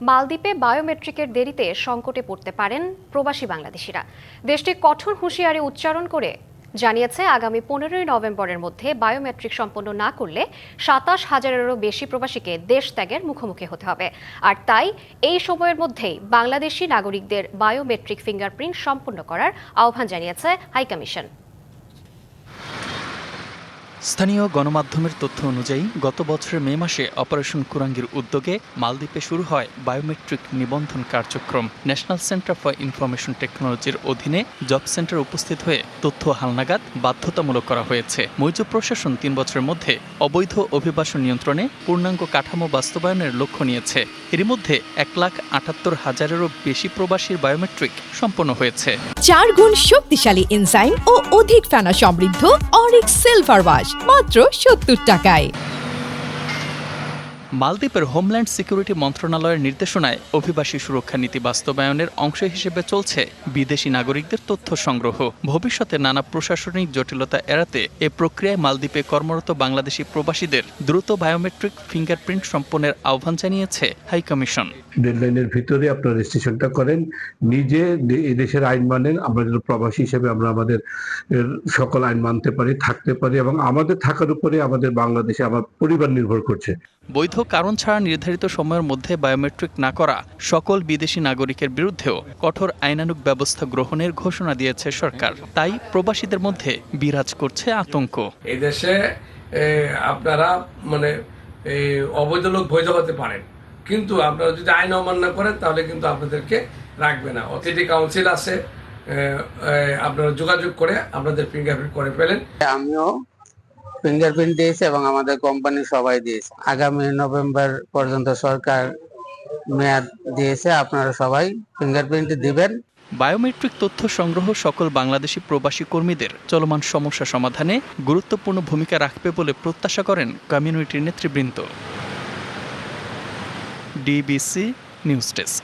মালদ্বীপে বায়োমেট্রিকের দেরিতে সংকটে পড়তে পারেন প্রবাসী বাংলাদেশিরা। দেশটি কঠোর হুঁশিয়ারি উচ্চারণ করে জানিয়েছে, আগামী 15 নভেম্বরের মধ্যে বায়োমেট্রিক সম্পন্ন না করলে 27,000-এরও বেশি প্রবাসীকে দেশ ত্যাগের মুখোমুখি হতে হবে। আর তাই এই সময়ের মধ্যেই বাংলাদেশি নাগরিকদের বায়োমেট্রিক ফিঙ্গারপ্রিন্ট সম্পন্ন করার আহ্বান জানিয়েছে হাইকমিশন। স্থানীয় গণমাধ্যমের তথ্য অনুযায়ী গত বছরের মে মাসে অপারেশন কুরাঙ্গির উদ্যোগে মালদ্বীপে শুরু হয় বায়োমেট্রিক নিবন্ধন কার্যক্রম। ন্যাশনাল সেন্টার ফর ইনফরমেশন টেকনোলজির অধীনে জব সেন্টার উপস্থিত হয়ে তথ্য হালনাগাদ বাধ্যতামূলক করা হয়েছে। মৈজ প্রশাসন 3 বছরের মধ্যে অবৈধ অভিবাসন নিয়ন্ত্রণে পূর্ণাঙ্গ কাঠামো বাস্তবায়নের লক্ষ্য নিয়েছে। এরই মধ্যে 1,78,000-এরও বেশি প্রবাসীর বায়োমেট্রিক সম্পন্ন হয়েছে। 4 গুণ শক্তিশালী এনজাইম ও অধিক ফেনা সমৃদ্ধ অরিক সিলভার ওয়াশ মাত্র 70 টাকায়। মালদ্বীপের হোমল্যান্ড সিকিউরিটি মন্ত্রণালয়ের নির্দেশনায় অভিবাসী সুরক্ষা নীতি বাস্তবায়নের অংশ হিসেবে চলছে বিদেশি নাগরিকদের তথ্য সংগ্রহ। ভবিষ্যতে নানা প্রশাসনিক জটিলতা এড়াতে এ প্রক্রিয়ায় মালদ্বীপে কর্মরত বাংলাদেশি প্রবাসীদের দ্রুত বায়োমেট্রিক ফিঙ্গারপ্রিন্ট সম্পন্নের আহ্বান জানিয়েছে হাইকমিশন। ডেডলাইনের ভিতরে আপনারা রেজিস্ট্রেশনটা করেন, নিজে দেশের আইন মানেন। আমরা যেন প্রবাসী হিসেবে আমরা আমাদের সকল আইন মানতে পারি, থাকতে পারি, এবং আমাদের থাকার উপরে আমাদের বাংলাদেশে আমার পরিবার নির্ভর করছে। বৈধ কারণ ছাড়া নির্ধারিত সময়ের মধ্যে বায়োমেট্রিক না করা সকল বিদেশি নাগরিকের বিরুদ্ধেও কঠোর আইনানুগ ব্যবস্থা গ্রহণের ঘোষণা দিয়েছে সরকার। তাই প্রবাসীদের মধ্যে বিরাজ করছে আতঙ্ক। এই দেশে আপনারা অবৈধ লোক বৈধ হতে পারেন, কিন্তু আপনারা যদি আইন অমান্য করেন তাহলে কিন্তু আপনাদেরকে রাখবে না। অতিথি কাউন্সিল আছে, আপনারা যোগাযোগ করে আপনাদের ফিঙ্গারপ্রিন্ট করে ফেলেন। আমিও ফিঙ্গারপ্রিন্ট দিয়েছি এবং আমাদের কোম্পানি সবাই দিয়েছে। আগামী নভেম্বর পর্যন্ত সরকার মেয়াদ দিয়েছে, আপনারা সবাই ফিঙ্গারপ্রিন্ট দিবেন। বায়োমেট্রিক তথ্য সংগ্রহ সকল বাংলাদেশি প্রবাসী কর্মীদের চলমান সমস্যা সমাধানে গুরুত্বপূর্ণ ভূমিকা রাখবে বলে প্রত্যাশা করেন কমিউনিটির নেতৃবৃন্দ। DBC news desk.